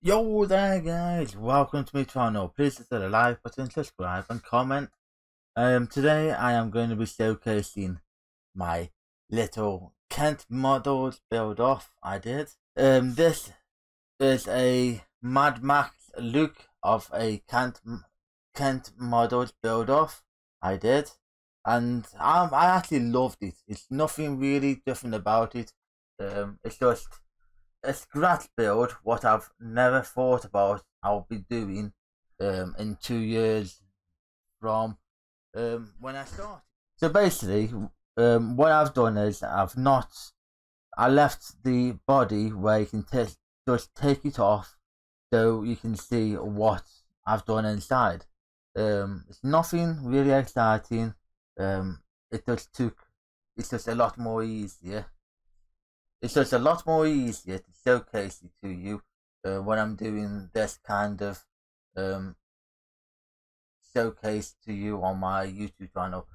Yo there guys, welcome to my channel. Please hit the like button, subscribe and comment. Today I am going to be showcasing my little Kent models build off I did. This is a Mad Max look of a Kent models build off I did. And I actually loved it. It's nothing really different about it. It's just a scratch build, what I've never thought about I'll be doing in 2 years from when I started. So basically, what I've done is I left the body where you can just take it off so you can see what I've done inside. It's nothing really exciting. It's just a lot more easier. It's just a lot more easier to showcase it to you when I'm doing this kind of showcase to you on my YouTube channel.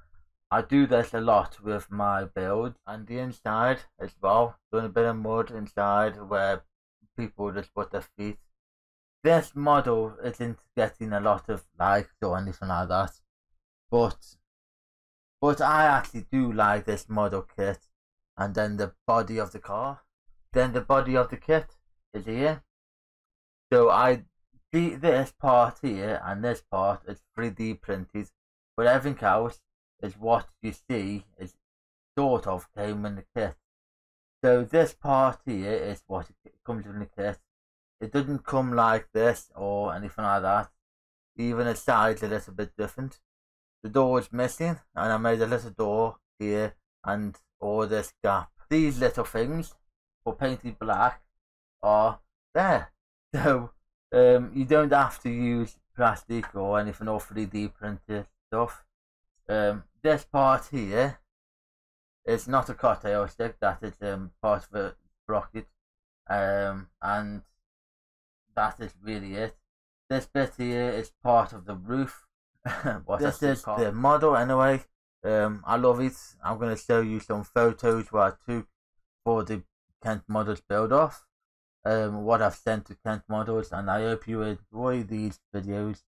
I do this a lot with my build and the inside as well, doing a bit of mud inside where people just put their feet. This model isn't getting a lot of likes or anything like that, but I actually do like this model kit. And then the body of the car, then the body of the kit is here. So this part here and this part is 3D printed, but everything else is what you see is sort of came in the kit. So this part here is what it comes in the kit. It doesn't come like this or anything like that. Even the sides are a little bit different. The door is missing, and I made a little door here and all this gap. These little things for painted black are there. So you don't have to use plastic or anything or 3D printed stuff. This part here is not a cocktail stick, that is part of a sprocket. And that is really it. This bit here is part of the roof. This is the model anyway. I love it. I'm going to show you some photos where I took for the Kent Models build off. What I've sent to Kent Models, and I hope you enjoy these videos.